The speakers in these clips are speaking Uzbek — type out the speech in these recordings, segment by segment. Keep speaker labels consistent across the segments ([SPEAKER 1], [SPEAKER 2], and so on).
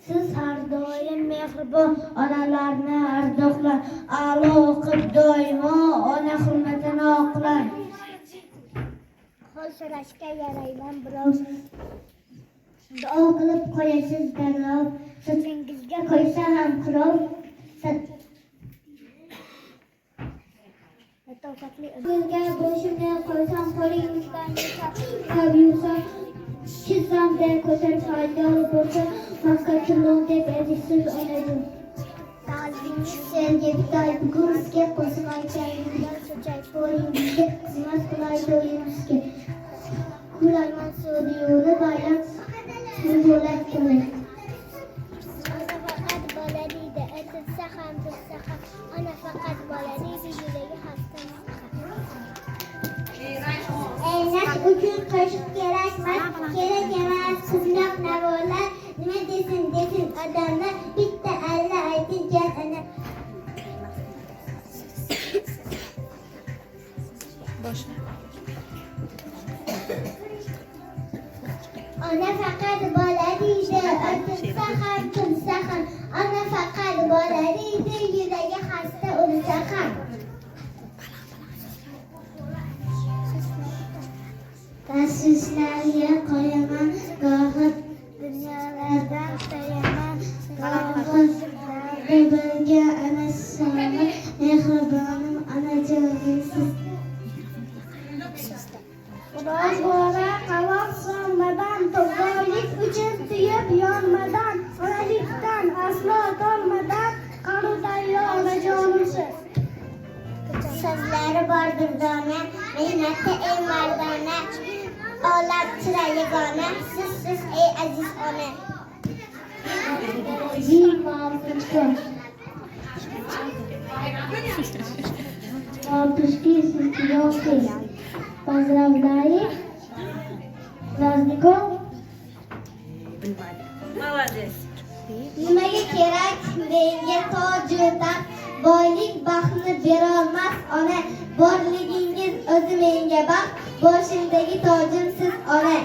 [SPEAKER 1] Siz har doim mehribon onalarni ardoqlang. A'lo o'qib doimo ona hurmatini oqlang.
[SPEAKER 2] Qo'l so'rashga yarayman birov.
[SPEAKER 1] Duo qilib qo'yasiz darrov. Sochingizga qo'ysa ham qirov. Sizga boshimni qo'ysam qo'lingizdan yursa Chizamda ko'tar foydali bo'lsa Makkatulloh deb edisiz onajon. Senga biday bugun sizga qo'shiq aytayimdan so'chay qo'lingizga xizmat qilay do'yimizga. Kulayman so'di yo'li bayram siz bo'lak qilay.
[SPEAKER 2] Ona faqat bola deydi, aytilsa ham bilsa ham. Ona faqat bola deydi, yuragi xasta.
[SPEAKER 1] Eynash uchun qo'shiq kerakmas, kerak emas qizloq navolar. Nima desin odamlar, bitta alla aytgan ana. Ona faqat bola deydi, aytilsa ham bilsa ham. Ona faqat bola deydi, yuragi xasta o'lsa ham. Tashvishlarga qo'yaman, gohi dunyolardan so'yaman, gohi birga anashaman, mehribonim onajonimsiz. Biroz bora qaloq solmadan, to'g'rilik uchun tuyib yonmadan, onalikdan aslo tolmadan, qarudayyo onajonimsiz. Sizlari bordir dona, mehnatda eng mardona, olam chira yagona, siz ey aziz ona. Матушки, сестрёнки, поздравляю. Праздником.
[SPEAKER 3] Молодец.
[SPEAKER 1] Nimaga kerak menga toju taxt, boylik baxtni berolmas ona. Borligingiz o'zi menga baxt, boshimdagi tojim siz ona.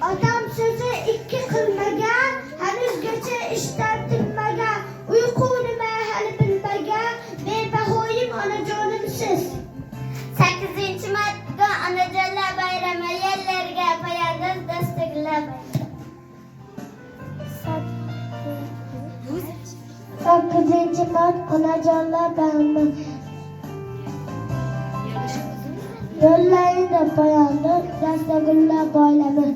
[SPEAKER 1] Otam so'zi ikki qilmagan, hanuzgacha ishdan tinmagan, uyqu nima hali bilmagan, bebahoyim onajonimsiz. 8-marta onajonlar bayrami yerlarga poyandoz dastaklab. 8-mart onajonlar bayrami yo'llarida poyandoz dastaklab boylami.